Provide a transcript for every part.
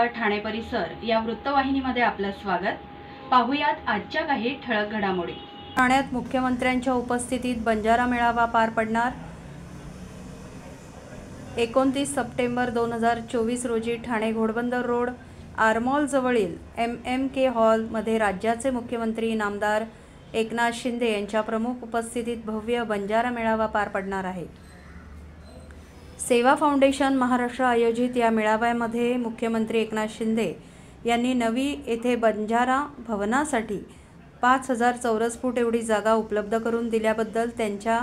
नमस्कार. ठाणे परिसर या वृत्तवाहिनीमध्ये आपलं स्वागत. पाहुयात आजच्या काही ठळक घडामोडी. ठाण्यात मुख्यमंत्र्यांच्या उपस्थितीत बंजारा मेळावा पार पडणार. 29 सप्टेंबर 2024 रोजी ठाणे घोडबंदर रोड आरमॉल जवळील MMK हॉलमध्ये राज्याचे मुख्यमंत्री नामदार एकनाथ शिंदे यांच्या प्रमुख उपस्थितीत भव्य बंजारा मेळावा पार पडणार आहे. सेवा फाउंडेशन महाराष्ट्र आयोजित या मेळाव्यामध्ये मुख्यमंत्री एकनाथ शिंदे यांनी नवी येथे बंजारा भवनासाठी 5000 चौरस फूट एवढी जागा उपलब्ध करून दिल्याबद्दल त्यांचा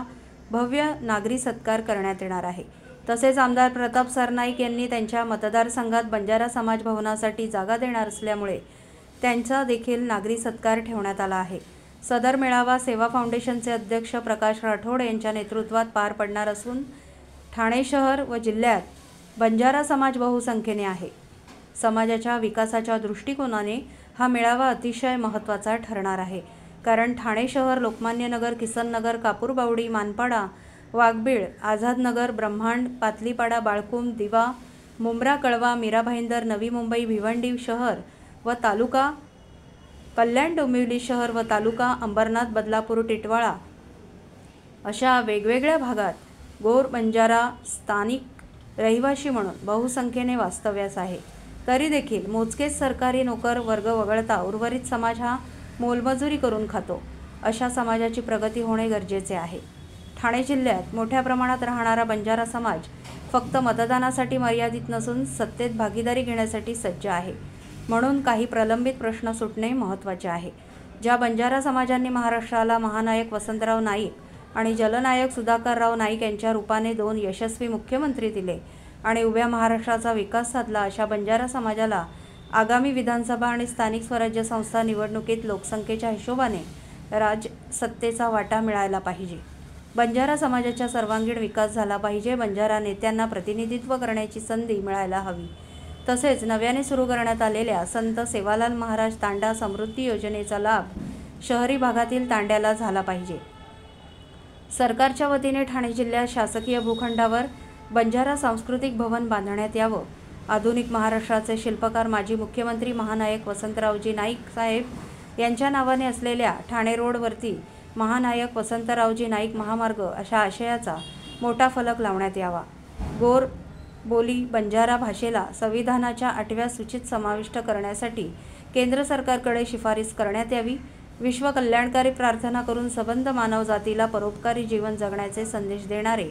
भव्य नागरी सत्कार करण्यात येणार आहे. तसेच आमदार प्रताप सरनाईक यांनी त्यांच्या मतदारसंघात बंजारा समाज भवनासाठी जागा देणार असल्यामुळे त्यांचा देखील नागरी सत्कार ठेवण्यात आला आहे. सदर मेळावा सेवा फाउंडेशनचे अध्यक्ष प्रकाश राठोड यांच्या नेतृत्वात पार पडणार असून ठाणे शहर व जिल्ह्यात बंजारा समाज बहुसंख्येने आहे. समाजाच्या विकासाच्या दृष्टिकोनाने हा मेळावा अतिशय महत्त्वाचा ठरणार आहे. कारण ठाणे शहर लोकमान्य नगर, किसन नगर, कापूरबावडी, मानपाडा, वाघबीळ, आझादनगर, ब्रह्मांड, पातलीपाडा, बाळकुम, दिवा, मुंब्रा, कळवा, मीरा भाईंदर, नवी मुंबई, भिवंडी शहर व तालुका, कल्याण डोंबिवली शहर व तालुका, अंबरनाथ, बदलापूर, टिटवाळा अशा वेगवेगळ्या भागात गोर बंजारा स्थानिक रहिवासी म्हणून बहुसंख्येने वास्तव्यास आहे. तरी देखील मोजकेच सरकारी नोकर वर्ग वगळता उर्वरित समाज हा मोलमजुरी करून खातो. अशा समाजाची प्रगती होणे गरजेचे आहे. ठाणे जिल्ह्यात मोठ्या प्रमाणात राहणारा बंजारा समाज फक्त मतदानासाठी मर्यादित नसून सत्तेत भागीदारी घेण्यासाठी सज्ज आहे. म्हणून काही प्रलंबित प्रश्न सुटणे महत्त्वाचे आहे. ज्या बंजारा समाजांनी महाराष्ट्राला महानायक वसंतराव नाईक आणि जलनायक सुधाकरराव नाईक यांच्या रूपाने 2 यशस्वी मुख्यमंत्री दिले आणि उभ्या महाराष्ट्राचा विकास साधला, अशा बंजारा समाजाला आगामी विधानसभा आणि स्थानिक स्वराज्य संस्था निवडणुकीत लोकसंख्येच्या हिशोबाने राजसत्तेचा वाटा मिळायला पाहिजे. बंजारा समाजाचा सर्वांगीण विकास झाला पाहिजे. बंजारा नेत्यांना प्रतिनिधित्व करण्याची संधी मिळायला हवी. तसेच नव्याने सुरू करण्यात आलेल्या संत सेवालाल महाराज तांडा समृद्धी योजनेचा लाभ शहरी भागातील तांड्याला झाला पाहिजे. सरकारच्या वतीने ठाणे जिल्ह्यात शासकीय भूखंडावर बंजारा सांस्कृतिक भवन बांधण्यात यावं. आधुनिक महाराष्ट्राचे शिल्पकार माजी मुख्यमंत्री महानायक वसंतरावजी नाईक साहेब यांच्या नावाने असलेल्या ठाणे रोडवरती महानायक वसंतरावजी नाईक महामार्ग अशा आशयाचा मोठा फलक लावण्यात यावा. गोर बोली बंजारा भाषेला संविधानाच्या 8व्या सूचीत समाविष्ट करण्यासाठी केंद्र सरकारकडे शिफारस करण्यात यावी. विश्व कल्याणकारी प्रार्थना करून सबंध मानवजातीला परोपकारी जीवन जगण्याचे संदेश देणारे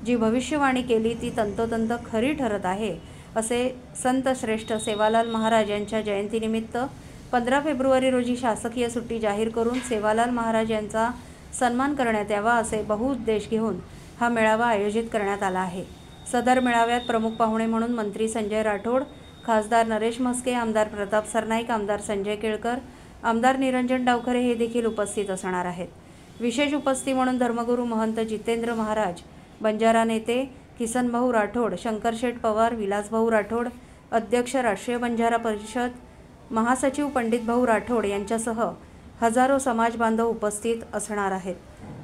जी भविष्यवाणी केली ती तंतोतंत खरी ठरत आहे, असे संत श्रेष्ठ सेवालाल महाराज यांच्या जयंतीनिमित्त 15 फेब्रुवारी रोजी शासकीय सुट्टी जाहीर करून सेवालाल महाराज यांचा सन्मान करण्यात यावा, असे बहुउद्देश घेऊन हा मेळावा आयोजित करण्यात आला आहे. सदर मेळाव्यात प्रमुख पाहुणे म्हणून मंत्री संजय राठोड, खासदार नरेश म्हस्के, आमदार प्रताप सरनाईक, आमदार संजय केळकर, आमदार निरंजन डावखरे हे देखील उपस्थित असणार आहेत. विशेष उपस्थिती म्हणून धर्मगुरू महंत जितेंद्र महाराज, बंजारा नेते किसनभाऊ राठोड, शंकरशेठ पवार, विलासभाऊ राठोड, अध्यक्ष राष्ट्रीय बंजारा परिषद, महासचिव पंडितभाऊ राठोड यांच्यासह हजारो समाज बांधव उपस्थित असणार आहेत,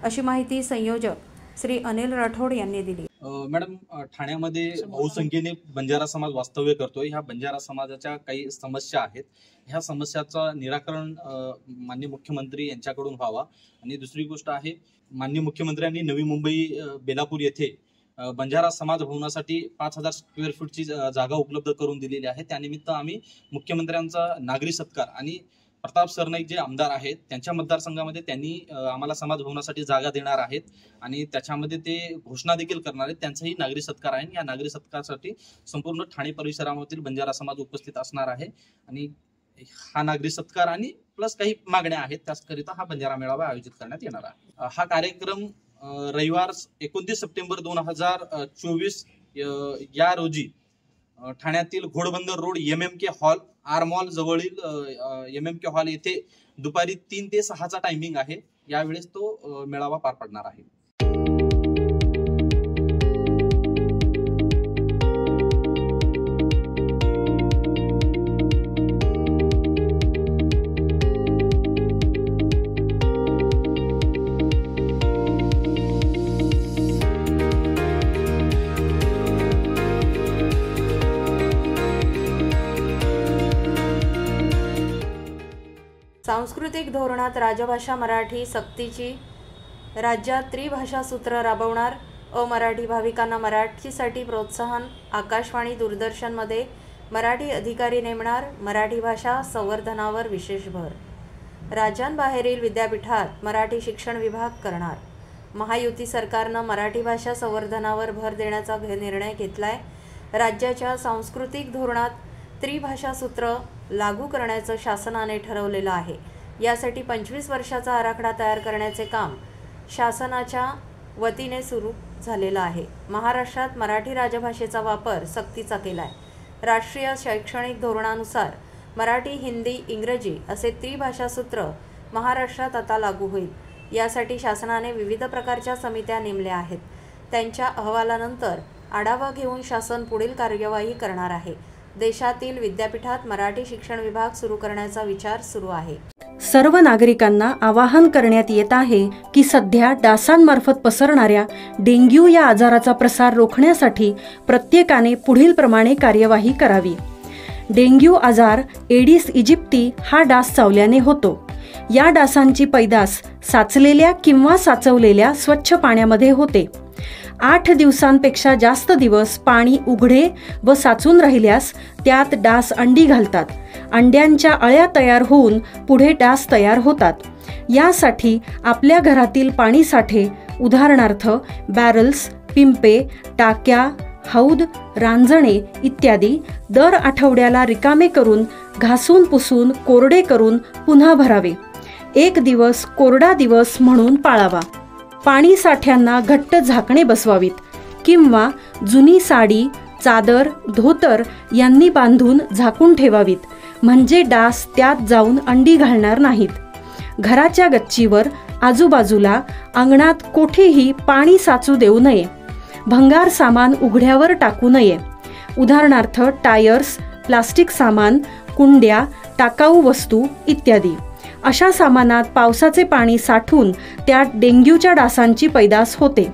अशी माहिती संयोजक श्री अनिल राठोड यांनी दिली. मॅडम, ठाण्यामध्ये बहुसंख्येने बंजारा समाज वास्तव्य करतोय. ह्या बंजारा समाजाच्या काही समस्या आहेत. ह्या समस्याचं निराकरण माननीय मुख्यमंत्री यांच्याकडून व्हावा. आणि दुसरी गोष्ट आहे, माननीय मुख्यमंत्र्यांनी नवी मुंबई बेलापूर येथे बंजारा समाज भवनासाठी 5000 स्क्वेअर फूटची जागा उपलब्ध करून दिलेली आहे. त्यानिमित्त आम्ही मुख्यमंत्र्यांचा नागरी सत्कार आणि प्रताप सरनाईक जे आमदार आहेत त्यांच्या मतदारसंघामध्ये त्यांनी आम्हाला समाज भवनासाठी जागा देणार आहेत आणि त्याच्यामध्ये ते घोषणा देखील करणार आहेत. त्यांचाही नागरी सत्कार आहे. या नागरी सत्कारासाठी संपूर्ण ठाणे परिसरामधील बंजारा समाज उपस्थित असणार आहे आणि हा नागरी सत्कार आणि प्लस काही मागण्या आहेत, त्याकरिता हा बंजारा मेळावा आयोजित करण्यात येणार आहे. हा कार्यक्रम रविवार 29 सप्टेंबर 2024 या रोजी ठाण्यातील घोडबंदर रोड MMK हॉल आरमॉल जवळील MMK हॉल येथे दुपारी 3 ते 6चा टायमिंग आहे. यावेळेस तो मेळावा पार पडणार आहे. सांस्कृतिक धोरणात राजभाषा मराठी सक्तीची, राज्यात त्रिभाषा सूत्र राबवणार, अमराठी भाविकांना मराठीसाठी प्रोत्साहन, आकाशवाणी दूरदर्शनमध्ये मराठी अधिकारी नेमणार, मराठी भाषा संवर्धनावर विशेष भर, राज्यांबाहेरील विद्यापीठात मराठी शिक्षण विभाग करणार. महायुती सरकारनं मराठी भाषा संवर्धनावर भर देण्याचा निर्णय घेतलाय. राज्याच्या सांस्कृतिक धोरणात त्रिभाषा सूत्र लागू करण्याचं शासनाने ठरवलेलं आहे. यासाठी 25 वर्षाचा आराखडा तयार करण्याचे काम शासनाच्या वतीने सुरू झालेलं आहे. महाराष्ट्रात मराठी राजभाषेचा वापर सक्तीचा केलाय. राष्ट्रीय शैक्षणिक धोरणानुसार मराठी, हिंदी, इंग्रजी असे त्रिभाषा सूत्र महाराष्ट्रात आता लागू होईल. यासाठी शासनाने विविध प्रकारच्या समित्या नेमल्या आहेत. त्यांच्या अहवालानंतर आढावा घेऊन शासन पुढील कार्यवाही करणार आहे. देशातील विद्यापीठात मराठी शिक्षण विभाग सुरू करण्याचा विचार सुरू आहे. सर्व नागरिकांना आवाहन करण्यात येत आहे की सध्या डासांमार्फत पसरणाऱ्या डेंग्यू या आजाराचा प्रसार रोखण्यासाठी प्रत्येकाने पुढील प्रमाणे कार्यवाही करावी. डेंग्यू आजार एडिस इजिप्ती हा डास चावल्याने होतो. या डासांची पैदास साचलेल्या किंवा साचवलेल्या स्वच्छ पाण्यामध्ये होते. 8 दिवसांपेक्षा जास्त दिवस पाणी उघडे व साचून राहिल्यास त्यात डास अंडी घालतात. अंड्यांच्या अळ्या तयार होऊन पुढे डास तयार होतात. यासाठी आपल्या घरातील पाणी साठे उदाहरणार्थ बॅरल्स, पिंपे, टाक्या, हौद, रांजणे इत्यादी दर आठवड्याला रिकामे करून घासून पुसून कोरडे करून पुन्हा भरावे. 1 दिवस कोरडा दिवस म्हणून पाळावा. पाणी साठ्यांना घट्ट झाकणे बसवावीत किंवा जुनी साडी, चादर, धोतर यांनी बांधून झाकून ठेवावीत, म्हणजे डास त्यात जाऊन अंडी घालणार नाहीत. घराच्या गच्चीवर, आजूबाजूला, अंगणात कोठेही पाणी साचू देऊ नये. भंगार सामान उघड्यावर टाकू नये. उदाहरणार्थ टायर्स, प्लास्टिक सामान, कुंड्या, टाकाऊ वस्तू इत्यादी. अशा सामानात पावसाचे पाणी साठून त्यात डेंग्यूच्या डासांची पैदास होते.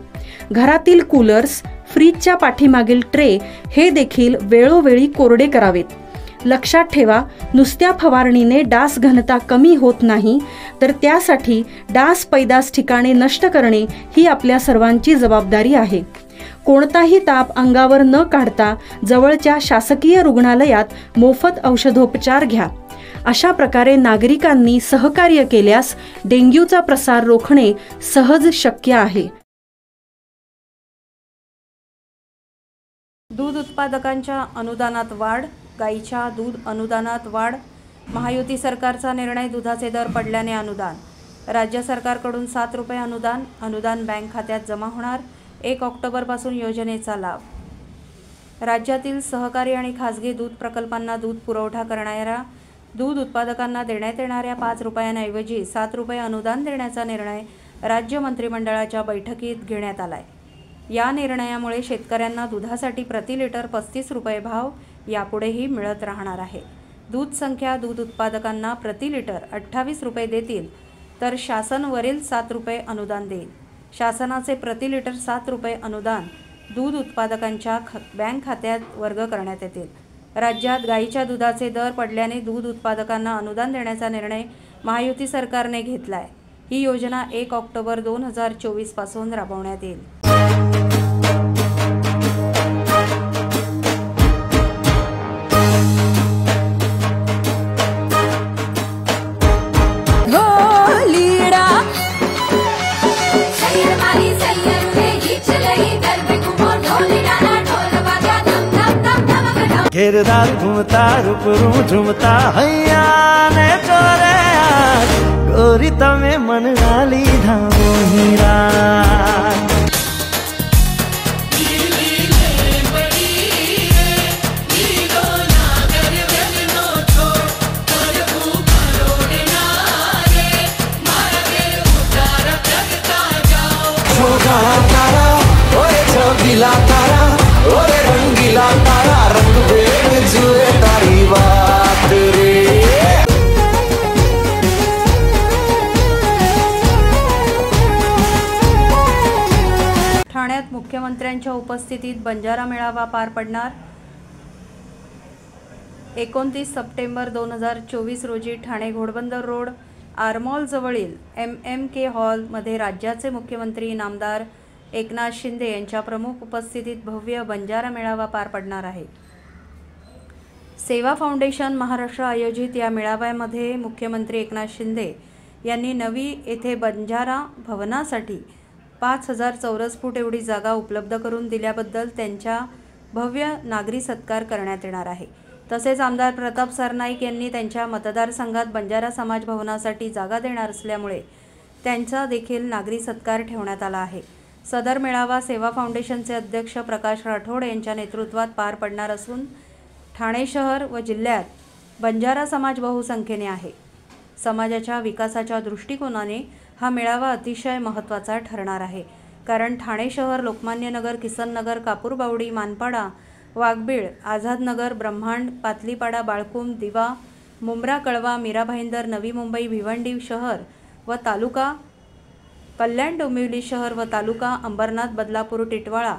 घरातील कूलर्स, फ्रीजच्या पाठीमागील ट्रे हे देखील वेळोवेळी कोरडे करावेत. लक्षात ठेवा, नुसत्या फवारणीने डास घनता कमी होत नाही, तर त्यासाठी डास पैदास ठिकाणे नष्ट करणे ही आपल्या सर्वांची जबाबदारी आहे. कोणताही ताप अंगावर न काढता जवळच्या शासकीय रुग्णालयात मोफत औषधोपचार घ्या. अशा प्रकारे नागरिकांनी सहकार्य केल्यास डेंग्यूचा प्रसार रोखणे सहज शक्य आहे. दूध उत्पादकांच्या अनुदानात वाढ, गाईच्या दूध अनुदानात वाढ. महायुती सरकारचा निर्णय, दुधाचे दर पडल्याने अनुदान. राज्य सरकारकडून 7 रुपये अनुदान बँक खात्यात जमा होणार. 1 ऑक्टोबरपासून योजनेचा लाभ. राज्यातील सहकारी आणि खासगी दूध प्रकल्पांना दूध पुरवठा करणाऱ्या दूध उत्पादकांना देण्यात येणाऱ्या 5 रुपयांऐवजी 7 रुपये अनुदान देण्याचा निर्णय राज्य मंत्रिमंडळाच्या बैठकीत घेण्यात आलाय. या निर्णयामुळे शेतकऱ्यांना दुधासाठी प्रति लिटर 35 रुपये भाव यापुढेही मिळत राहणार आहे. दूध संख्या दूध उत्पादकांना प्रति लिटर 28 रुपये देतील, तर शासन वरील 7 रुपये अनुदान देईल. शासनाचे प्रति लिटर 7 रुपये अनुदान दूध उत्पादकांच्या बँक खात्यात वर्ग करण्यात येतील. राज्यात गाईच्या दुधाचे दर पडल्याने दूध उत्पादकांना अनुदान देण्याचा निर्णय महायुती सरकारने घेतलाय. ही योजना 1 ऑक्टोबर 2024 पासून राबवण्यात येईल. घेरदार घूमता रूपरू झुमता हैया ने चोरे गोरी तमे मन डाली धामो हीरा. रंगीला तारा, ओरे रंगीला तारा, रंग बेर जुए तारी बात रे. ठाण्यात मुख्यमंत्र्यांच्या उपस्थितीत बंजारा मेळावा पार पडणार. 29 सप्टेंबर 2024 रोजी ठाणे घोडबंदर रोड आरमॉल जवळील MMK हॉलमध्ये राज्याचे मुख्यमंत्री नामदार एकनाथ शिंदे यांच्या प्रमुख उपस्थितीत भव्य बंजारा मेळावा पार पडणार आहे। सेवा फाउंडेशन महाराष्ट्र आयोजित या मेळाव्यामध्ये मुख्यमंत्री एकनाथ शिंदे यांनी नवी येथे बंजारा भवनासाठी 5000 चौरस फूट एवढी जागा उपलब्ध करून दिल्याबद्दल त्यांचा भव्य नागरी सत्कार करण्यात येणार आहे। तसेच आमदार प्रताप सरनाईक यांनी त्यांच्या मतदारसंघात बंजारा समाज भवनासाठी जागा देणार असल्यामुळे त्यांचा देखील नागरी सत्कार ठेवण्यात आला आहे। सदर मेळावा सेवा फाउंडेशनचे अध्यक्ष प्रकाश राठोड यांच्या नेतृत्वात पार पडणार असून ठाणे शहर व जिल्ह्यात बंजारा समाज बहुसंख्येने आहे। समाजाच्या विकासाच्या दृष्टिकोनाने हा मेळावा अतिशय महत्त्वाचा ठरणार आहे, कारण ठाणे शहर लोकमान्य नगर, किसन नगर, कापूरबावडी, मानपाडा, वाघबीळ, आझाद नगर, ब्रह्मांड, पातलीपाडा, बाळकुम, दिवा, मुंब्रा, कळवा, मीरा भाईंदर, नवी मुंबई, भिवंडी शहर व तालुका, कल्याण डोंबिवली शहर व तालुका, अंबरनाथ, बदलापूर, टिटवाळा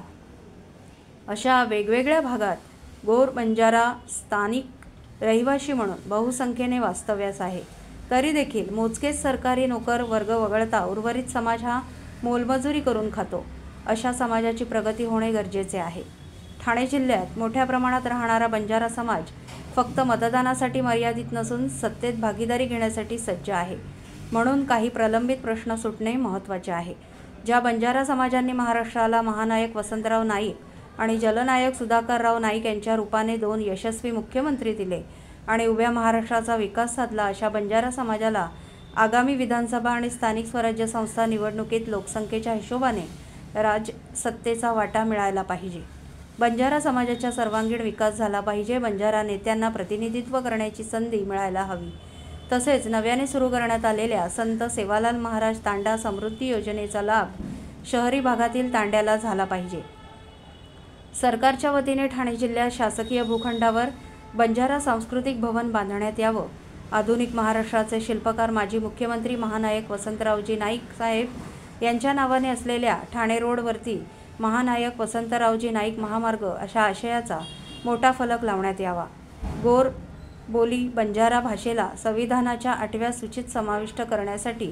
अशा वेगवेगळ्या भागात गोर बंजारा स्थानिक रहिवासी म्हणून बहुसंख्येने वास्तव्यास आहे। तरी देखील मोजकेच सरकारी नोकर वर्ग वगळता उर्वरित समाज हा मोलमजुरी करून खातो। अशा समाजाची प्रगती होणे गरजेचे आहे। ठाणे जिल्ह्यात मोठ्या प्रमाणात राहणारा बंजारा समाज फक्त मतदानासाठी मर्यादित नसून सत्तेत भागीदारी घेण्यासाठी सज्ज आहे। म्हणून काही प्रलंबित प्रश्न सुटणे महत्त्वाचे आहे। ज्या बंजारा समाजांनी महाराष्ट्राला महानायक वसंतराव नाईक आणि जलनायक सुधाकरराव नाईक यांच्या रूपाने 2 यशस्वी मुख्यमंत्री दिले आणि उभ्या महाराष्ट्राचा विकास साधला, अशा बंजारा समाजाला आगामी विधानसभा आणि स्थानिक स्वराज्य संस्था निवडणुकीत लोकसंख्येच्या हिशोबाने राजसत्तेचा वाटा मिळायला पाहिजे। बंजारा समाजाचा सर्वांगीण विकास झाला पाहिजे। बंजारा नेत्यांना प्रतिनिधित्व करण्याची संधी मिळायला हवी। तसेच नव्याने सुरू करण्यात आलेल्या संत सेवालाल महाराज तांडा समृद्धी योजनेचा लाभ शहरी भागातील तांड्याला झाला पाहिजे। सरकारच्या वतीने ठाणे जिल्ह्यात शासकीय भूखंडावर बंजारा सांस्कृतिक भवन बांधण्यात यावं। आधुनिक महाराष्ट्राचे शिल्पकार माजी मुख्यमंत्री महानायक वसंतरावजी नाईक साहेब यांच्या नावाने असलेल्या ठाणे रोडवरती महानायक वसंतरावजी नाईक महामार्ग अशा आशयाचा मोठा फलक लावण्यात यावा। गोर बोली बंजारा भाषेला संविधानाच्या 8व्या सूचीत समाविष्ट करण्यासाठी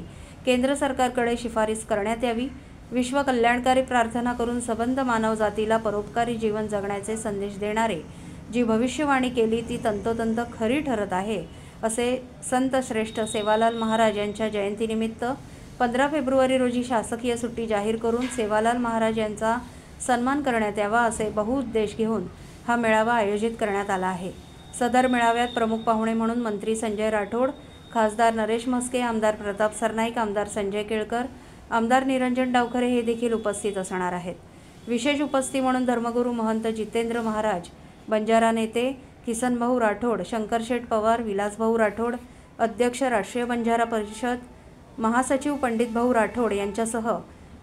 केंद्र सरकारकडे शिफारस करण्यात यावी। विश्व कल्याणकारी प्रार्थना करून सबंध मानवजातीला परोपकारी जीवन जगण्याचे संदेश देणारे जी भविष्यवाणी केली ती तंतोतंत खरी ठरत आहे, असे संत श्रेष्ठ सेवालाल महाराज यांच्या जयंतीनिमित्त 15 फेब्रुवारी रोजी शासकीय सुट्टी जाहीर करून सेवालाल महाराज यांचा सन्मान करण्यात यावा, असे बहुउद्देश घेऊन हा मेळावा आयोजित करण्यात आला आहे। सदर मेळाव्यात प्रमुख पाहुणे म्हणून मंत्री संजय राठोड, खासदार नरेश म्हस्के, आमदार प्रताप सरनाईक, आमदार संजय केळकर, आमदार निरंजन डावखरे हे देखील उपस्थित असणार आहेत। विशेष उपस्थिती म्हणून धर्मगुरू महंत जितेंद्र महाराज, बंजारा नेते किसनभाऊ राठोड, शंकरशेठ पवार, विलासभाऊ राठोड, अध्यक्ष राष्ट्रीय बंजारा परिषद, महासचिव पंडितभाऊ राठोड यांच्यासह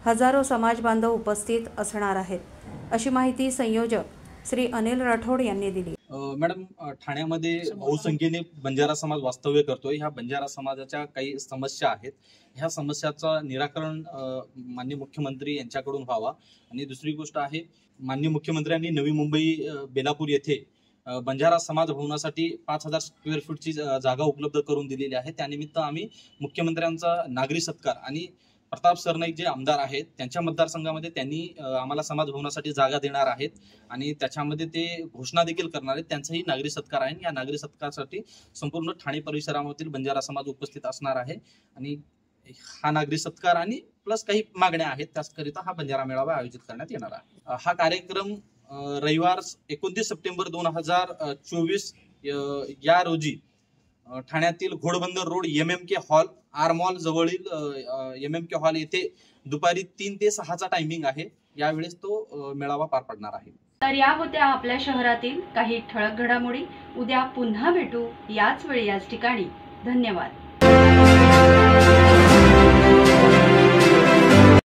हजारो समाज बांधव उपस्थित असणार आहेत, अशी माहिती संयोजक श्री अनिल राठोड यांनी दिली। मॅडम, ठाण्यामध्ये बहुसंख्येने बंजारा समाज वास्तव्य करतोय। ह्या बंजारा समाजाच्या काही समस्या आहेत, ह्या समस्याचं निराकरण माननीय मुख्यमंत्री यांच्याकडून व्हावा। आणि दुसरी गोष्ट आहे, माननीय मुख्यमंत्र्यांनी नवी मुंबई बेलापूर येथे बंजारा समाज भवनासाठी 5000 स्क्वेअर फूटची जागा उपलब्ध करून दिलेली आहे। त्यानिमित्त आम्ही मुख्यमंत्र्यांचा नागरी सत्कार आणि प्रताप सरनाईक जे आमदार आहेत त्यांच्या मतदारसंघामध्ये त्यांनी आम्हाला समाज भवनासाठी जागा देणार आहेत आणि त्याच्यामध्ये ते घोषणा देखील करणार आहेत। त्यांचाही नागरी सत्कार आहे। या नागरी सत्कारासाठी संपूर्ण ठाणे परिसरामधील बंजारा समाज उपस्थित असणार आहे आणि हा नागरी सत्कार आणि प्लस काही मागण्या आहेत, त्याकरिता हा बंजारा मेळावा आयोजित करण्यात येणार आहे। हा कार्यक्रम रविवार 29 सप्टेंबर 2024 या रोजी ठाण्यातील घोडबंदर रोड MMK हॉल, आरमॉल जवळील MMK हॉल येथे दुपारी 3 ते 6चा टायमिंग आहे। यावेळेस तो मेळावा पार पडणार आहे। तर या होत्या आपल्या शहरातील काही ठळक घडामोडी। उद्या पुन्हा भेटू याच वेळी याच ठिकाणी। धन्यवाद।